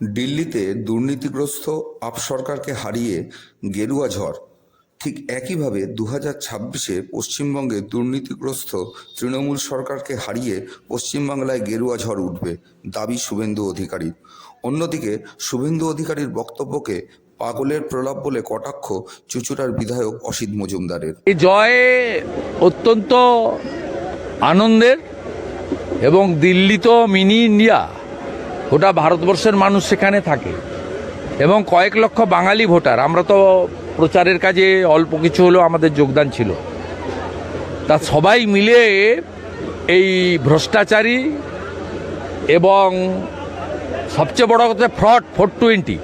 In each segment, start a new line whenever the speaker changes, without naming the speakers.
দিল্লিতে দুর্নীতিগ্রস্ত আপ সরকারকে হারিয়ে গেরুয়া ঝড়। ঠিক একইভাবে 2026-এ পশ্চিমবঙ্গে দুর্নীতিগ্রস্ত তৃণমূল সরকারকে হারিয়ে পশ্চিমবাংলায় গেরুয়া ঝড় উঠবে, দাবি শুভেন্দু অধিকারীর। অন্যদিকে শুভেন্দু অধিকারীর বক্তব্যকে পাগলের প্রলাপ বলে কটাক্ষ চুঁচুড়ার বিধায়ক অসিত মজুমদারের।
এই জয় অত্যন্ত আনন্দের, এবং দিল্লি তো মিনি ইন্ডিয়া, গোটা ভারতবর্ষের মানুষ সেখানে থাকে এবং কয়েক লক্ষ বাঙালি ভোটার। আমরা তো প্রচারের কাজে অল্প কিছু হলেও আমাদের যোগদান ছিল। তা সবাই মিলে এই ভ্রষ্টাচারী এবং সবচেয়ে বড় কথা ফ্রড 420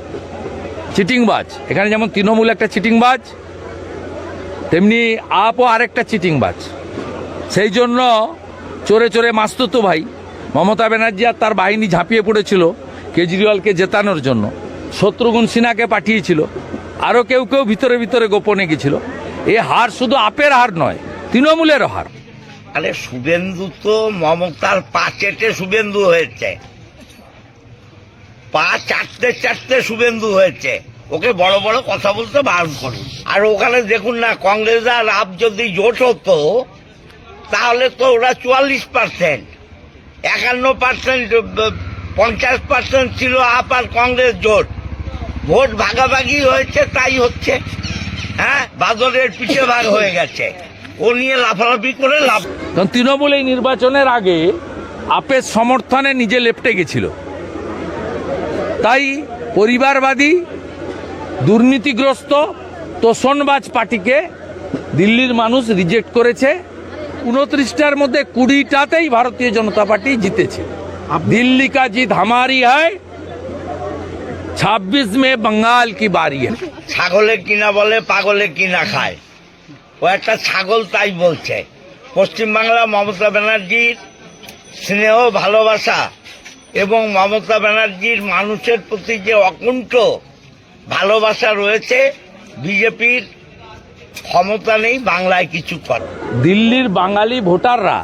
চিটিংবাজ, এখানে যেমন তৃণমূল একটা চিটিংবাজ, তেমনি আপও আরেকটা চিটিংবাজ। সেই জন্য চোরে চোরে মাস্তুতো ভাই মমতা ব্যানার্জি আর তার বাহিনী ঝাঁপিয়ে পড়েছিল কেজরিওয়ালকে জেতানোর জন্য। শত্রুঘ্ন সিনহাকে পাঠিয়েছিল, আরও কেউ কেউ ভিতরে ভিতরে গোপনে গেছিল। এ হার শুধু আপের হার নয়, তৃণমূলেরও হার।
আরে শুভেন্দু তো মমতার পা চেটে শুভেন্দু হয়েছে, পা চাটতে চাটতে শুভেন্দু হয়েছে। ওকে বড় বড় কথা বলতে বারণ করুন। আর ওখানে দেখুন না, কংগ্রেস আর আপ যদি জোট হতো তাহলে তো ওরা 44%, 51%, 50% ছিল আপ আর কংগ্রেস জোট। ভোট ভাগাভাগি হয়েছে, তাই হচ্ছে। হ্যাঁ, বাদলের পিঠে ভাগ হয়ে গেছে। ও নিয়ে লাফালাফি করে লাভ।
কারণ তৃণমূল এই নির্বাচনের আগে আপের সমর্থনে নিজে লেপটে গেছিল, তাই পরিবারবাদী দুর্নীতিগ্রস্ত তোষণবাজ পার্টিকে দিল্লির মানুষ রিজেক্ট করেছে। 29টার মধ্যে 20টাতেই ভারতীয় জনতা পার্টি জিতেছে। দিল্লি কা জিত হামারি হয়, 26 মে बंगाल की बारी है।
ছাগলে কিনা বলে পাগলে কিনা খায়, ও একটা ছাগল, তাই বলছে। পশ্চিমবাংলা মমতা ব্যানার্জির স্নেহ ভালোবাসা এবং মমতা ব্যানার্জির মানুষের প্রতি যে অকুণ্ঠ ভালোবাসা রয়েছে, বিজেপির ক্ষমতা নেই বাংলায় কিছু করে।
দিল্লির বাঙালি ভোটাররা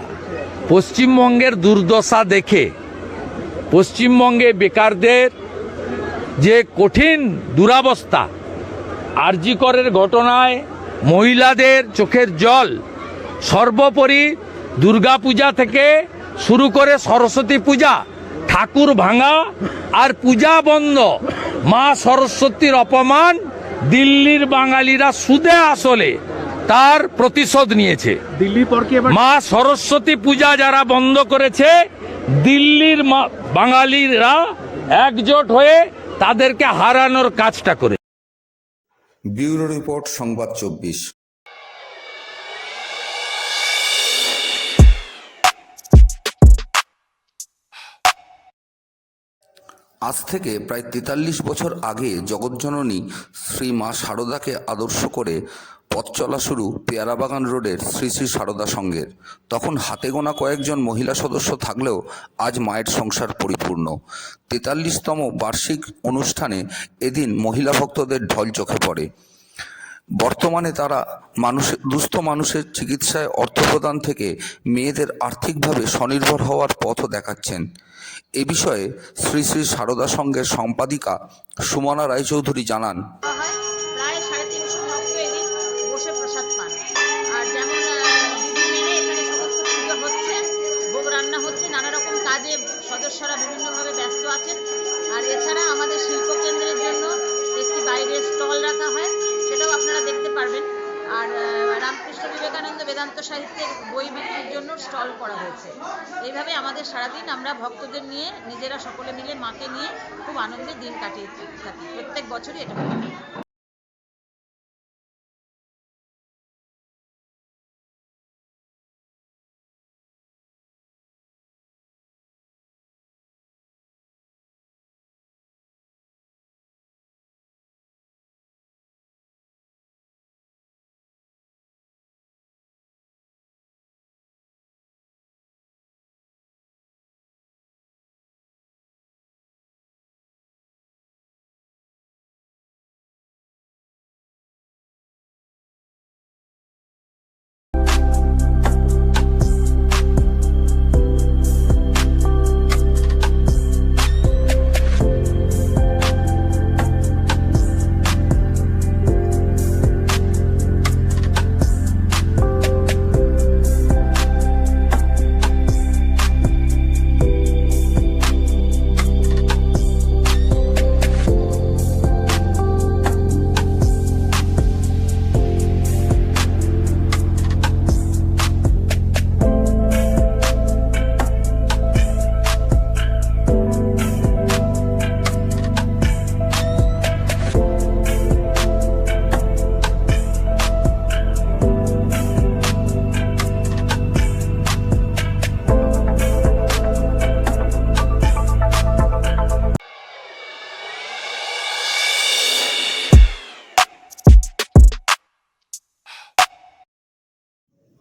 পশ্চিমবঙ্গের দুর্দশা দেখে, পশ্চিমবঙ্গে বেকারদের যে কঠিন দুরাবস্থা, আরজি করের ঘটনায় মহিলাদের চোখের জল, সর্বোপরি দুর্গাপূজা থেকে শুরু করে সরস্বতী পূজা, ঠাকুর ভাঙা আর পূজা বন্ধ, মা সরস্বতীর অপমান দিল্লির বাঙালিরা সুদে আসলে তার প্রতিশোধ নিয়েছে। মা সরস্বতী পূজা যারা বন্ধ করেছে, দিল্লির বাঙালিরা একজোট হয়ে তাদেরকে হারানোর কাজটা করে।
ব্যুরো রিপোর্ট, সংবাদ 24। আজ থেকে প্রায় 43 বছর আগে জগৎজননী শ্রী মা শারদাকে আদর্শ করে পথ চলা শুরু পেয়ারাবাগান রোডের শ্রী শ্রী শারদা সংঘের। তখন হাতে গোনা কয়েকজন মহিলা সদস্য থাকলেও আজ মায়ের সংসার পরিপূর্ণ। 43তম বার্ষিক অনুষ্ঠানে এদিন মহিলা ভক্তদের ঢল চোখে পড়ে। বর্তমানে তারা দুস্থ মানুষের চিকিৎসায় অর্থ প্রদান থেকে মেয়েদের আর্থিকভাবে স্বনির্ভর হওয়ার পথও দেখাচ্ছেন। এ বিষয়ে শ্রী শ্রী শারদা সংঘের সম্পাদিকা সুমনা রায়চৌধুরী জানান,
প্রায় 350 ভক্ত এদিন বসে প্রসাদ পান। আর যেমন বিধি মেনে এখানে সমস্ত পুজো হচ্ছে, ভোগ রান্না হচ্ছে, নানা রকম কাজে সদস্যরা বিভিন্নভাবে ব্যস্ত আছেন। আর এছাড়া আমাদের শিল্পকেন্দ্রের জন্য একটি বাইরে স্টল রাখা হয়, সেটাও আপনারা দেখতে পারবেন। আর রামকৃষ্ণ বিবেকানন্দ বেদান্ত সাহিত্যের বই বিক্রির জন্য স্টল করা হয়েছে। এইভাবে আমাদের সারাদিন আমরা ভক্তদের নিয়ে, নিজেরা সকলে মিলে মাকে নিয়ে খুব আনন্দের দিন কাটিয়ে থাকি। প্রত্যেক বছরই এটা হয়।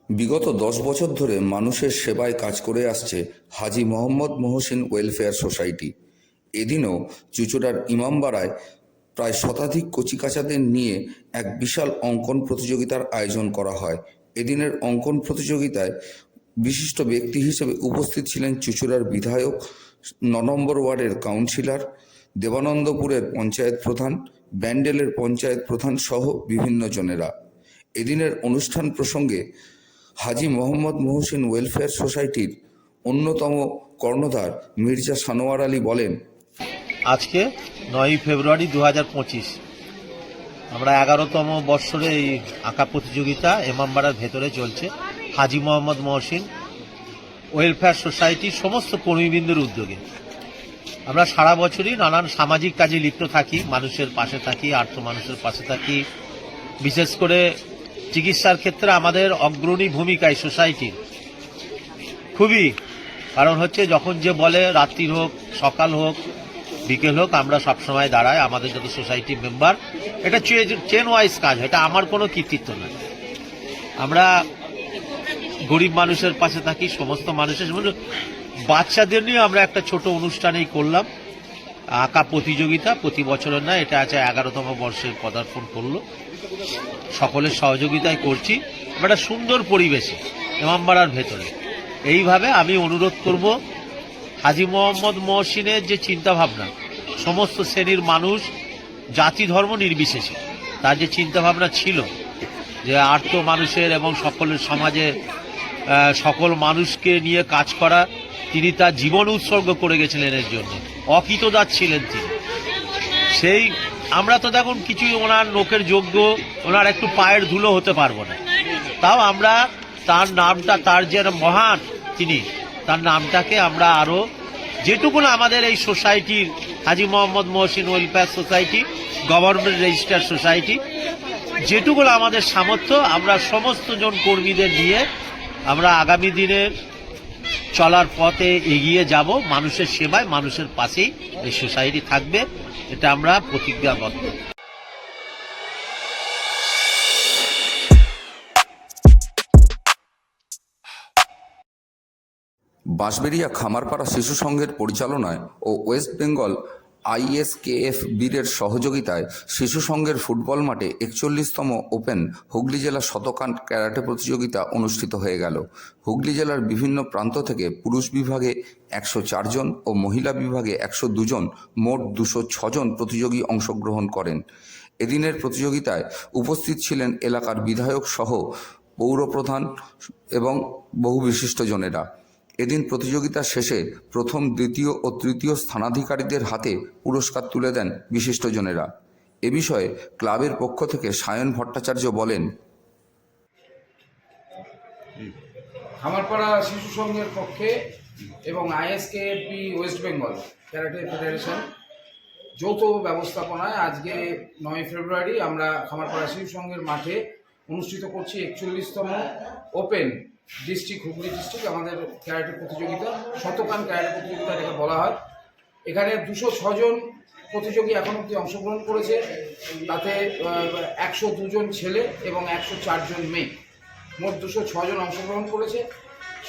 বিগত 10 বছর ধরে মানুষের সেবায় কাজ করে আসছে হাজী মোহাম্মদ মহসিন ওয়েলফেয়ার সোসাইটি। এদিনও চুঁচুড়ার ইমামবাড়ায় প্রায় শতাধিক কচিকাঁচাদের নিয়ে এক বিশাল অঙ্কন প্রতিযোগিতার আয়োজন করা হয়। এদিনের অঙ্কন প্রতিযোগিতায় বিশিষ্ট ব্যক্তি হিসেবে উপস্থিত ছিলেন চুঁচুড়ার বিধায়ক, 9 নম্বর ওয়ার্ডের কাউন্সিলর, দেবানন্দপুরের পঞ্চায়েত প্রধান, ব্যান্ডেলের পঞ্চায়েত প্রধান সহ বিভিন্ন জনেরা। এদিনের অনুষ্ঠান প্রসঙ্গে হাজী মোহাম্মদ মহসিন ওয়েলফেয়ার সোসাইটির অন্যতম কর্ণধার মির্জা সানোয়ার আলী বলেন,
আজকে 9ই ফেব্রুয়ারি 2025 আমরা 11তম বর্ষরে এই আঁকা প্রতিযোগিতা ইমামবাড়ার ভেতরে চলছে। হাজী মোহাম্মদ মহসিন ওয়েলফেয়ার সোসাইটির সমস্ত কর্মীবৃন্দের উদ্যোগে আমরা সারা বছরই নানান সামাজিক কাজে লিপ্ত থাকি, মানুষের পাশে থাকি, আর্থ মানুষের পাশে থাকি। বিশেষ করে চিকিৎসার ক্ষেত্রে আমাদের অগ্রণী ভূমিকায় সোসাইটির খুবই, কারণ হচ্ছে যখন যে বলে রাত্রির হোক সকাল হোক বিকেল হোক আমরা সবসময় দাঁড়াই। আমাদের যত সোসাইটি মেম্বার, এটা চেন ওয়াইজ কাজ, এটা আমার কোনো কৃতিত্ব নয়। আমরা গরিব মানুষের পাশে থাকি, সমস্ত মানুষের, বাচ্চাদের নিয়ে আমরা একটা ছোট অনুষ্ঠানেই করলাম আঁকা প্রতিযোগিতা। প্রতি বছরের না, এটা আছে 11তম বর্ষে পদার্পণ করলো। সকলের সহযোগিতায় করছি একটা সুন্দর পরিবেশে ইমামবাড়ার ভেতরে। এইভাবে আমি অনুরোধ করব, হাজী মোহাম্মদ মহসিনের যে চিন্তাভাবনা, সমস্ত শ্রেণীর মানুষ, জাতি ধর্ম নির্বিশেষে তার যে চিন্তাভাবনা ছিল যে আর্ত মানুষের এবং সকলের সমাজে সকল মানুষকে নিয়ে কাজ করা, তিনি তার জীবন উৎসর্গ করে গেছিলেন এর জন্য, অকৃতদাস ছিলেন তিনি। সেই আমরা তো দেখুন কিছুই ওনার লোকের যোগ্য, ওনার একটু পায়ের ধুলো হতে পারবো না, তাও আমরা তার নামটা, তার যে মহান তিনি, তার নামটাকে আমরা আরও যেটুকু আমাদের এই সোসাইটির Haji Mohammad Mohsin welfare society, government registered society, যেটুকু আমাদের সামর্থ্য, আমরা সমস্ত জন কর্মীদের নিয়ে আমরা আগামী দিনের চলার পথে এগিয়ে যাব। মানুষের সেবায়, মানুষের পাশেই এই সোসাইটি থাকবে, এটা আমরা প্রতিজ্ঞাবদ্ধ।
বাঁশবেড়িয়া খামারপাড়া শিশু সংঘের পরিচালনায় ও ওয়েস্ট বেঙ্গল ISKF বীরের সহযোগিতায় শিশু সংঘের ফুটবল মাঠে 41তম ওপেন হুগলি জেলা শতকান ক্যারাটে প্রতিযোগিতা অনুষ্ঠিত হয়ে গেল। হুগলি জেলার বিভিন্ন প্রান্ত থেকে পুরুষ বিভাগে 104 জন ও মহিলা বিভাগে 102 জন, মোট 206 জন প্রতিযোগী অংশগ্রহণ করেন। এদিনের প্রতিযোগিতায় উপস্থিত ছিলেন এলাকার বিধায়ক সহ পৌরপ্রধান এবং বহু বিশিষ্টজনেরা। এদিন প্রতিযোগিতা শেষে প্রথম, দ্বিতীয় ও তৃতীয় স্থানাধিকারীদের হাতে পুরস্কার তুলে দেন বিশিষ্টজনেরা। এ বিষয়ে ক্লাবের পক্ষ থেকে সায়ন ভট্টাচার্য বলেন,
খামারপাড়া শিশু সংঘের পক্ষে এবং ISKF West Bengal karate federation যৌথ ব্যবস্থাপনায় আজকে 9 ফেব্রুয়ারি আমরা খামারপাড়া শিশু সংঘের মাঠে অনুষ্ঠিত করছি 41তম ওপেন ডিস্ট্রিক্ট, হুগলি ডিস্ট্রিক্ট আমাদের ক্যারাটে প্রতিযোগিতা, শতকান ক্যারাটে প্রতিযোগিতা এটাকে বলা হয়। এখানে 206 জন প্রতিযোগী এখন অবধি অংশগ্রহণ করেছে, তাতে 102 জন ছেলে এবং 104 জন মেয়ে, মোট 206 জন অংশগ্রহণ করেছে।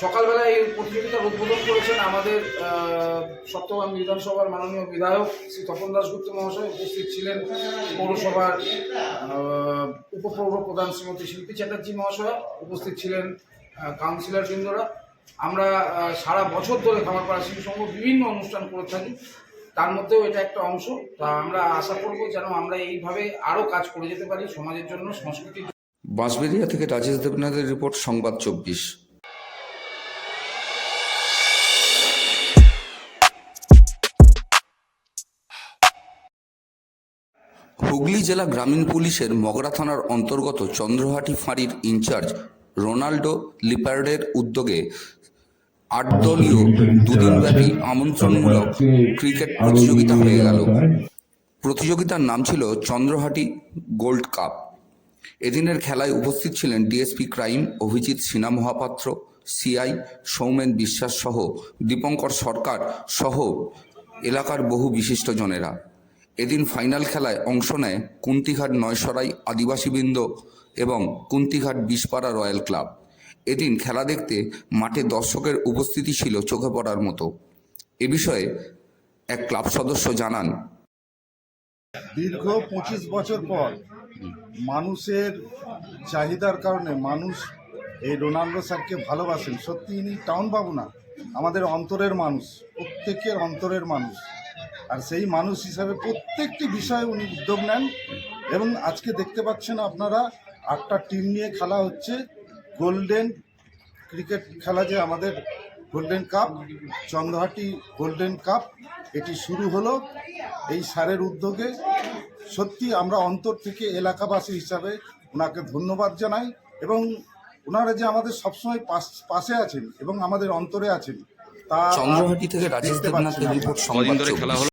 সকালবেলা এই প্রতিযোগিতার উদ্বোধন করেছেন আমাদের সপ্তগ্রাম বিধানসভার মাননীয় বিধায়ক শ্রী তপন দাশগুপ্ত মহাশয়। উপস্থিত ছিলেন পৌরসভার উপপৌর প্রধান শ্রীমতী শিল্পী চ্যাটার্জি মহাশয়, উপস্থিত ছিলেন কাউন্সিলর বৃন্দরা। আমরা সারা বছর ধরে খামারপাড়া শিশু সংঘ বিভিন্ন অনুষ্ঠান করে থাকি, তার মধ্যেও এটা একটা অংশ। তা আমরা আশা করব যেন আমরা এইভাবে আরও কাজ করে যেতে পারি সমাজের জন্য, সংস্কৃতির।
বাঁশবেড়িয়া থেকে রাজেশ দেবনাথের রিপোর্ট, সংবাদ 24। হুগলি জেলা গ্রামীণ পুলিশের মগরা থানার অন্তর্গত চন্দ্রহাটি ফাঁড়ির ইনচার্জ রোনাল্ডো লিপার্ডের উদ্যোগে 8 দলীয় দুদিনব্যাপী আমন্ত্রণমূলক ক্রিকেট প্রতিযোগিতা হয়ে গেল। প্রতিযোগিতার নাম ছিল চন্দ্রহাটি গোল্ড কাপ। এদিনের খেলায় উপস্থিত ছিলেন DSP crime Abhijit Sinha Mahapatra, CI Soumen Biswas সহ দীপঙ্কর সরকার সহ এলাকার বহু বিশিষ্টজনেরা। এদিন ফাইনাল খেলায় অংশ নেয় কুন্তিঘাট নয়সরাই আদিবাসীবৃন্দ এবং কুন্তিঘাট বিষপাড়া রয়্যাল ক্লাব। এদিন খেলা দেখতে মাঠে দর্শকের উপস্থিতি ছিল চোখে পড়ার মতো। এ বিষয়ে এক ক্লাব সদস্য জানান,
দীর্ঘ 25 বছর পর মানুষের চাহিদার কারণে মানুষ এই রোনাল্ডো স্যারকে ভালোবাসেন। সত্যি ইনি টাউন বাবু না, আমাদের অন্তরের মানুষ, প্রত্যেকের অন্তরের মানুষ। আর সেই মানুষ হিসাবে প্রত্যেকটি বিষয়ে উনি উদ্যোগ নেন। এবং আজকে দেখতে পাচ্ছেন আপনারা 8টা টিম নিয়ে খেলা হচ্ছে। গোল্ডেন ক্রিকেট খেলা, যে আমাদের golden cup, Chandrahati golden cup, এটি শুরু হলো এই স্যারের উদ্যোগে। সত্যি আমরা অন্তর থেকে এলাকাবাসী হিসাবে ওনাকে ধন্যবাদ জানাই। এবং ওনারা যে আমাদের সবসময় পাশে আছেন এবং আমাদের অন্তরে আছেন, তা
চন্দ্রহাটি থেকে রাজেশ
দেখতে
দেবনাথের
পাচ্ছেন
রিপোর্ট,
আপনারা।
সংবাদ 24।